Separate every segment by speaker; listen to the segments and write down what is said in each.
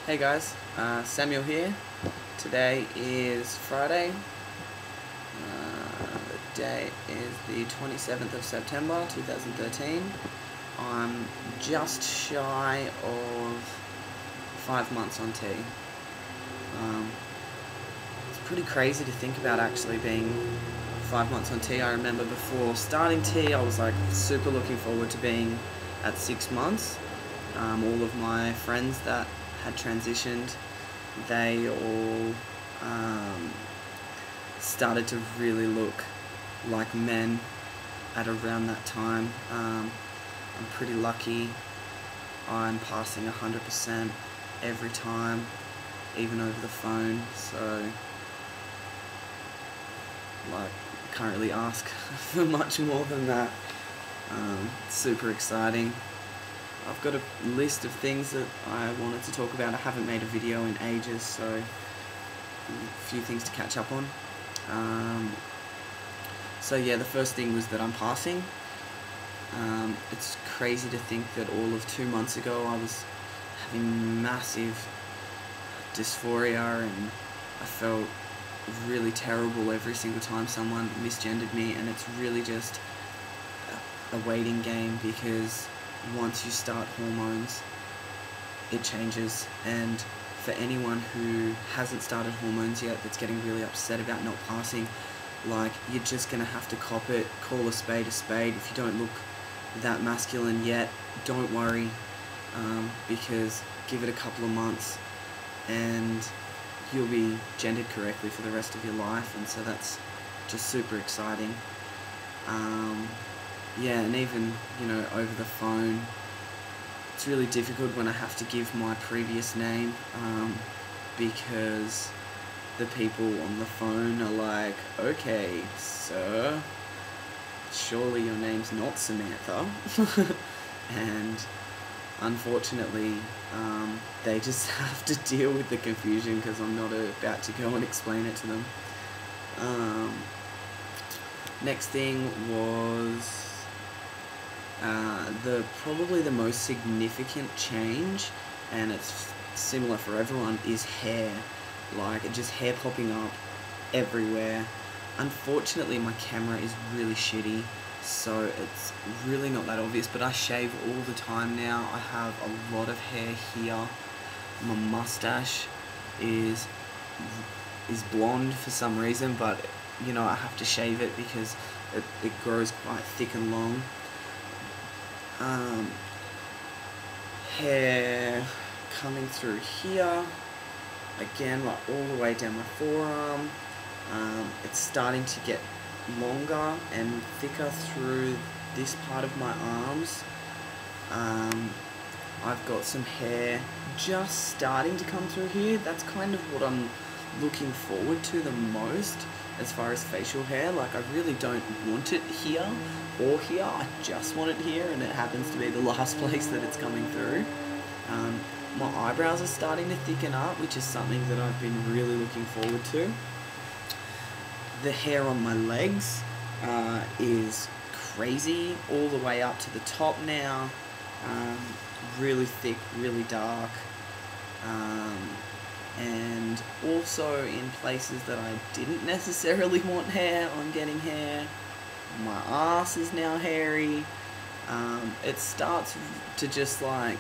Speaker 1: Hey guys, Samuel here. Today is Friday. The date is the 27th of September 2013. I'm just shy of 5 months on T. It's pretty crazy to think about actually being 5 months on T. I remember before starting T, I was like super looking forward to being at 6 months. All of my friends that had transitioned, they all started to really look like men at around that time. I'm pretty lucky. I'm passing 100% every time, even over the phone, so like can't really ask for much more than that. Super exciting. I've got a list of things that I wanted to talk about. I haven't made a video in ages, so a few things to catch up on. So yeah, the first thing was that I'm passing. It's crazy to think that all of 2 months ago I was having massive dysphoria and I felt really terrible every single time someone misgendered me, and it's really just a waiting game, because once you start hormones, it changes. And for anyone who hasn't started hormones yet that's getting really upset about not passing, like, you're just gonna have to cop it, call a spade a spade. If you don't look that masculine yet, don't worry, because give it a couple of months and you'll be gendered correctly for the rest of your life, and so that's just super exciting. Yeah, and even, over the phone, it's really difficult when I have to give my previous name, because the people on the phone are like, okay, sir, surely your name's not Samantha. And unfortunately, they just have to deal with the confusion because I'm not about to go and explain it to them. Next thing was probably the most significant change, and it's similar for everyone, is hair. Like, just hair popping up everywhere. Unfortunately, my camera is really shitty, so it's really not that obvious, but I shave all the time now. I have a lot of hair here. My mustache is blonde for some reason, but I have to shave it because it grows quite thick and long. Hair coming through here, again, like all the way down my forearm. It's starting to get longer and thicker through this part of my arms. I've got some hair just starting to come through here. That's kind of what I'm looking forward to the most as far as facial hair. Like, I really don't want it here or here, I just want it here, and it happens to be the last place that it's coming through. My eyebrows are starting to thicken up, which is something that I've been really looking forward to. The hair on my legs is crazy, all the way up to the top now. Really thick, really dark. And also in places that I didn't necessarily want hair, I'm getting hair. My ass is now hairy. It starts to just like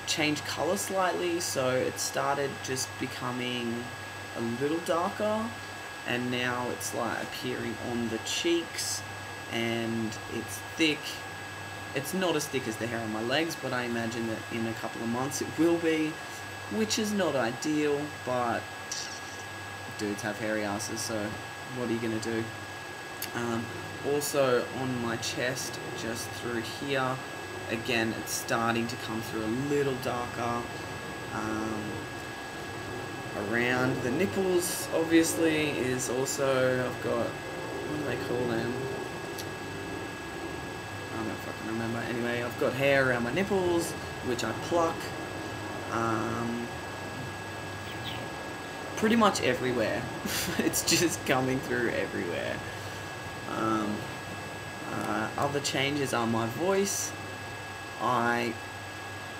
Speaker 1: change colour slightly, so it started just becoming a little darker, and now it's like appearing on the cheeks, and it's thick. It's not as thick as the hair on my legs, but I imagine that in a couple of months it will be, which is not ideal, but dudes have hairy asses, so what are you gonna do? Also on my chest, just through here, again, it's starting to come through a little darker. Around the nipples, obviously, is also, I've got, what do they call them? I don't fucking remember. Anyway, I've got hair around my nipples, which I pluck. Pretty much everywhere. It's just coming through everywhere. Other changes are my voice. I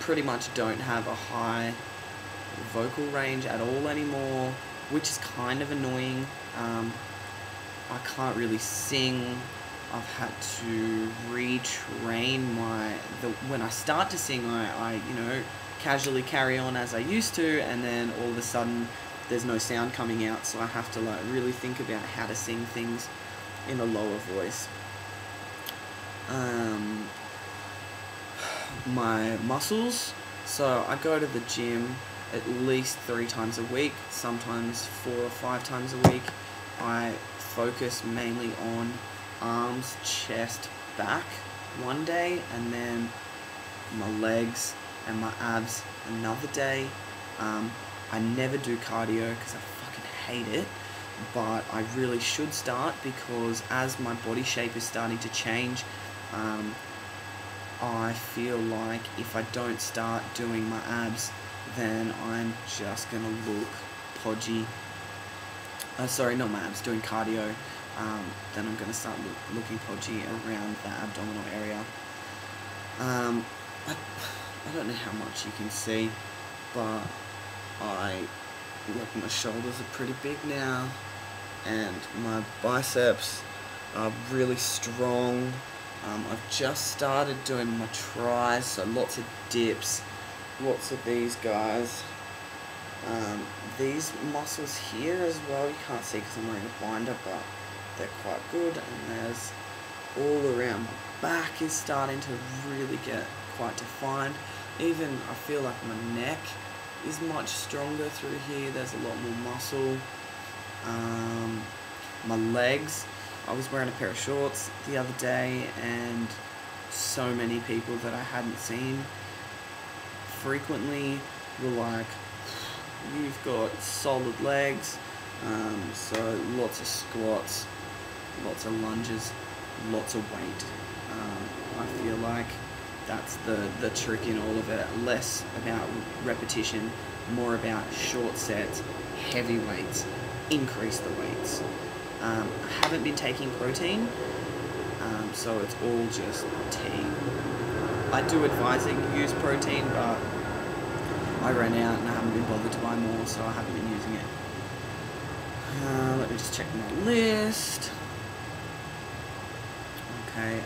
Speaker 1: pretty much don't have a high vocal range at all anymore, which is kind of annoying. I can't really sing. I've had to retrain when I start to sing, I casually carry on as I used to, and then all of a sudden there's no sound coming out, so I have to like really think about how to sing things in a lower voice. My muscles, so I go to the gym at least 3 times a week, sometimes 4 or 5 times a week. I focus mainly on arms, chest, back one day, and then my legs and my abs another day. I never do cardio because I fucking hate it, but I really should start, because as my body shape is starting to change, I feel like if I don't start doing my abs, then I'm just gonna look podgy. Sorry, not my abs, doing cardio. Then I'm gonna start looking podgy around the abdominal area. I don't know how much you can see, but my shoulders are pretty big now, and my biceps are really strong. I've just started doing my tries, so lots of dips, lots of these guys. These muscles here as well, you can't see because I'm wearing a binder, but they're quite good. And there's all around my back is starting to really get quite defined. Even I feel like my neck is much stronger through here. There's a lot more muscle. My legs, I was wearing a pair of shorts the other day, and so many people that I hadn't seen frequently were like, "You've got solid legs." So lots of squats, lots of lunges, lots of weight. I feel like that's the trick in all of it. Less about repetition, more about short sets, heavy weights, increase the weights. I haven't been taking protein, so it's all just tea. I do advise that you use protein, but I ran out and I haven't been bothered to buy more, so I haven't been using it. Let me just check my list. Okay,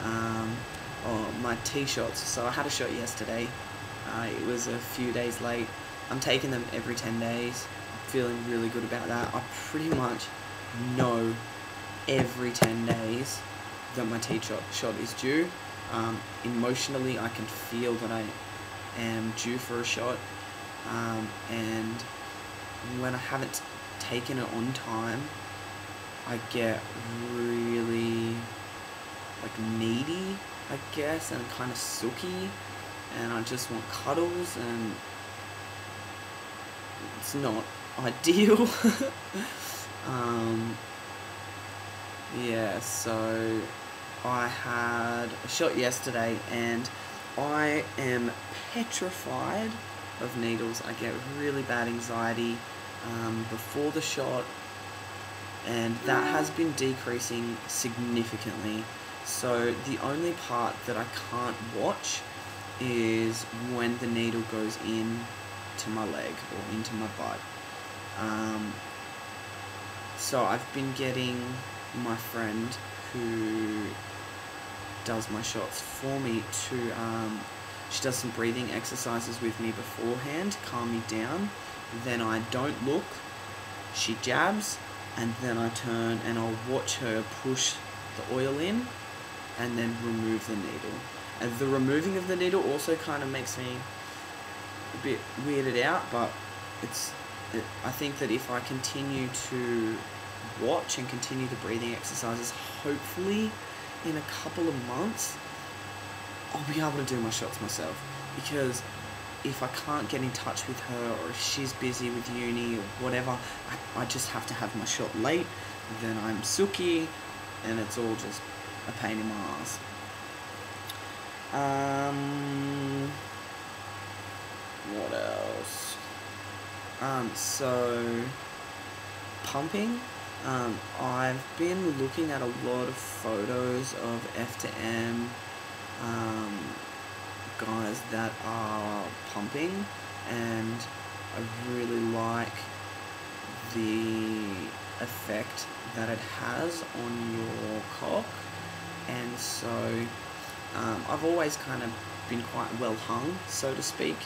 Speaker 1: my tee shots. So I had a shot yesterday. It was a few days late. I'm taking them every 10 days. I'm feeling really good about that. I pretty much know every 10 days that my tee shot is due. Emotionally, I can feel that I am due for a shot. And when I haven't taken it on time, I get really like needy, I guess, and kind of sooky, and I just want cuddles, and it's not ideal. Yeah, so I had a shot yesterday, and I am petrified of needles. I get really bad anxiety before the shot, and that has been decreasing significantly. So the only part that I can't watch is when the needle goes in to my leg or into my butt. So I've been getting my friend who does my shots for me to she does some breathing exercises with me beforehand to calm me down. Then I don't look, she jabs, and then I turn and I'll watch her push the oil in and then remove the needle. And the removing of the needle also kind of makes me a bit weirded out, but I think that if I continue to watch and continue the breathing exercises, hopefully in a couple of months I'll be able to do my shots myself. Because if I can't get in touch with her, or if she's busy with uni or whatever, I just have to have my shot late, then I'm sooky, and it's all just a pain in my ass. What else? So pumping. I've been looking at a lot of photos of F to M guys that are pumping, and I really like the effect that it has on your cock. And so I've always kind of been quite well hung, so to speak,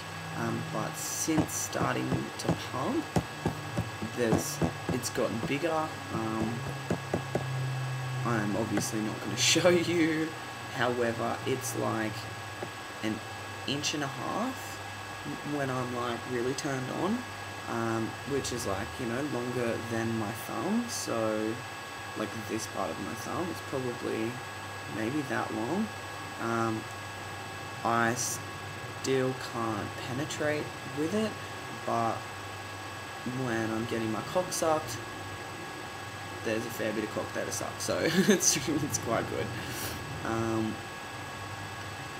Speaker 1: but since starting to pump, it's gotten bigger. I'm obviously not going to show you, however, it's like an inch and a half when I'm like really turned on, which is like, you know, longer than my thumb. So like this part of my thumb, it's probably maybe that long. I still can't penetrate with it, but when I'm getting my cock sucked, there's a fair bit of cock there to suck, so it's quite good.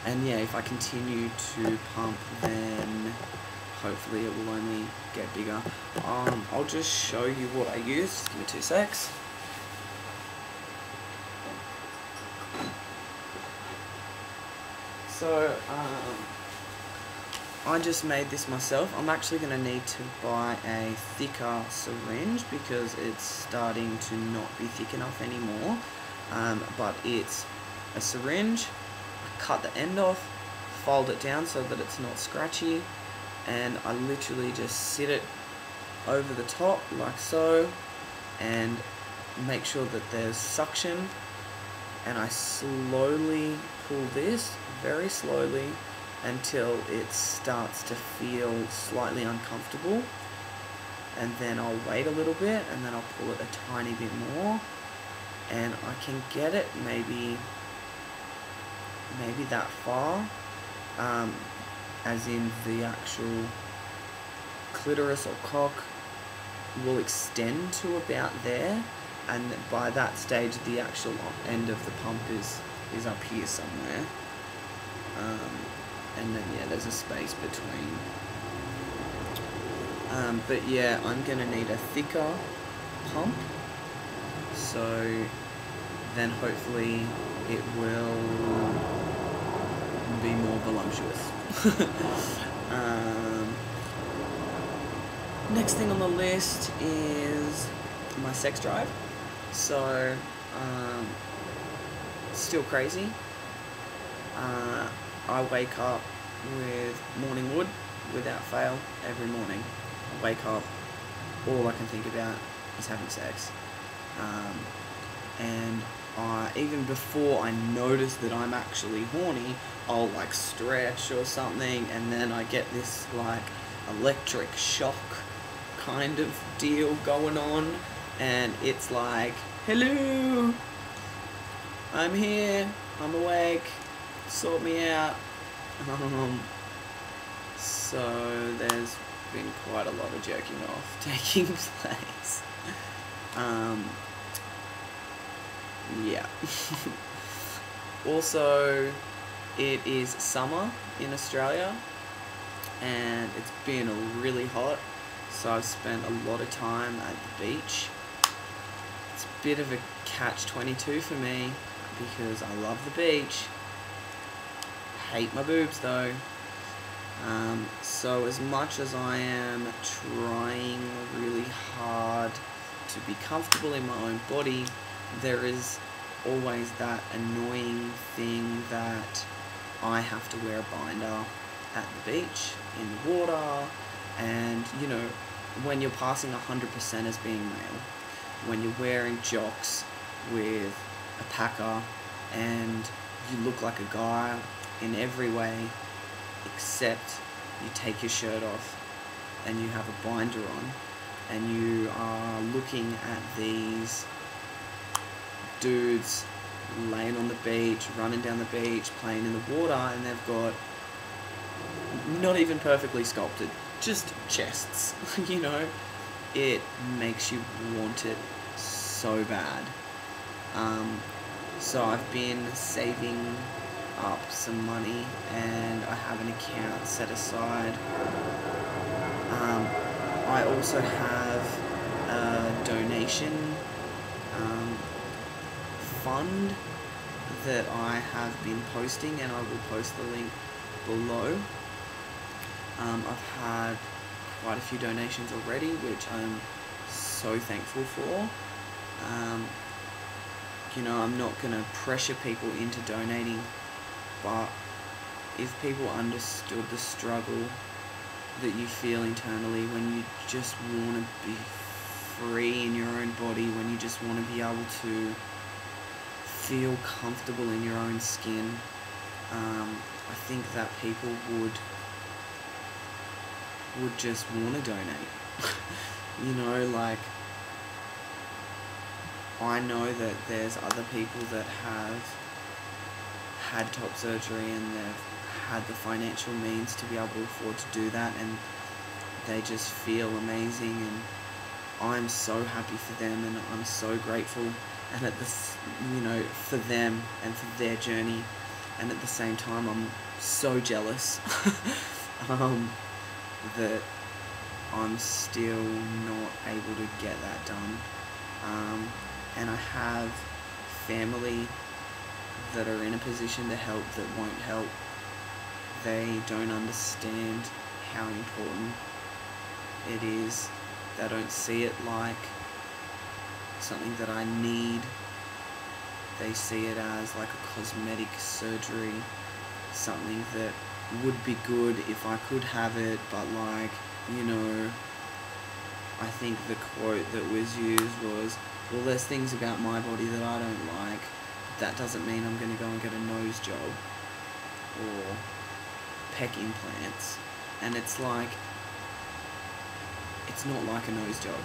Speaker 1: And yeah, if I continue to pump, then hopefully it will only get bigger. I'll just show you what I use. Give me 2 secs. So, I just made this myself. I'm actually going to need to buy a thicker syringe because it's starting to not be thick enough anymore. But it's a syringe. I cut the end off, fold it down so that it's not scratchy, and I literally just sit it over the top like so, and make sure that there's suction, and I slowly pull this, very slowly, until it starts to feel slightly uncomfortable, and then I'll wait a little bit, and then I'll pull it a tiny bit more, and I can get it maybe that far, as in the actual clitoris or cock will extend to about there, and by that stage the actual end of the pump is up here somewhere. And then yeah, there's a space between. But yeah, I'm gonna need a thicker pump, so then hopefully it will be more voluptuous. Next thing on the list is my sex drive. So still crazy. I wake up with morning wood without fail every morning. I wake up, all I can think about is having sex. And even before I notice that I'm actually horny, I'll like stretch or something, and then I get this like electric shock kind of deal going on, and it's like, hello, I'm here, I'm awake, sort me out. So there's been quite a lot of jerking off taking place. Yeah. Also, it is summer in Australia, and it's been really hot, so I've spent a lot of time at the beach. It's a bit of a catch-22 for me, because I love the beach. Hate my boobs though. So as much as I am trying really hard to be comfortable in my own body, there is always that annoying thing that I have to wear a binder at the beach, in the water, and you know, when you're passing 100% as being male, when you're wearing jocks with a packer, and you look like a guy in every way except you take your shirt off and you have a binder on, and you are looking at these dudes laying on the beach, running down the beach, playing in the water, and they've got not even perfectly sculpted, just chests. You know, it makes you want it so bad. So I've been saving up some money, and I have an account set aside. I also have a donation fund that I have been posting, and I will post the link below. I've had quite a few donations already, which I'm so thankful for. You know, I'm not going to pressure people into donating, but if people understood the struggle that you feel internally when you just want to be free in your own body, when you just want to be able to feel comfortable in your own skin, I think that people would just want to donate. You know, like, I know that there's other people that have had top surgery and they've had the financial means to be able to afford to do that, and they just feel amazing, and I'm so happy for them, and I'm so grateful, and at this, you know, for them and for their journey, and at the same time I'm so jealous that I'm still not able to get that done. And I have family that are in a position to help that won't help. They don't understand how important it is. They don't see it like something that I need. They see it as like a cosmetic surgery, something that would be good if I could have it, but like, you know, I think the quote that was used was, well, there's things about my body that I don't like, but that doesn't mean I'm going to go and get a nose job or pec implants. And it's like, it's not like a nose job.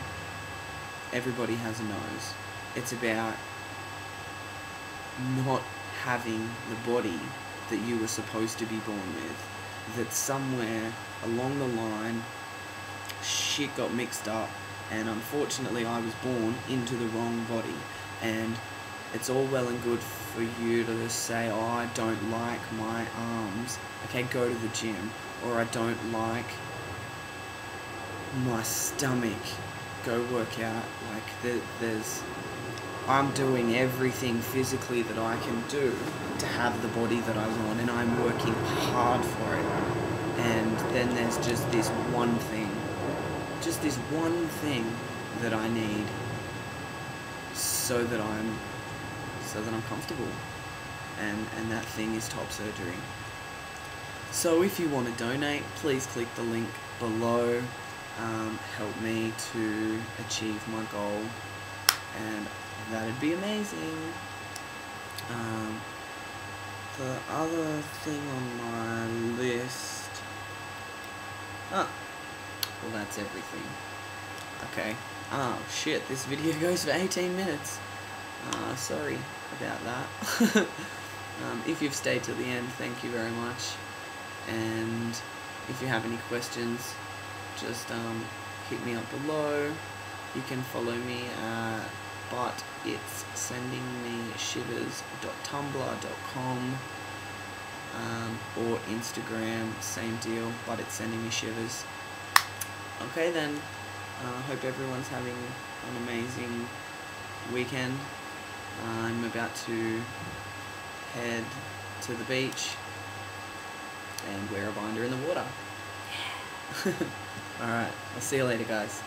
Speaker 1: Everybody has a nose. It's about not having the body that you were supposed to be born with. That somewhere along the line, shit got mixed up, and unfortunately I was born into the wrong body. And it's all well and good for you to say, oh, I don't like my arms. Okay, go to the gym. Or I don't like my stomach. Go work out. Like, I'm doing everything physically that I can do to have the body that I want, and I'm working hard for it. And then there's just this one thing that I need so that I'm comfortable, and that thing is top surgery. So if you want to donate, please click the link below. Help me to achieve my goal, and that'd be amazing. The other thing on my list, well, that's everything. Okay. Oh shit, this video goes for 18 minutes. Sorry about that. If you've stayed till the end, thank you very much. And if you have any questions, just hit me up below. You can follow me at butitssendingmeshivers.tumblr.com, or Instagram, same deal, butitssendingmeshivers. Okay then, hope everyone's having an amazing weekend. I'm about to head to the beach and wear a binder in the water. Alright, I'll see you later, guys.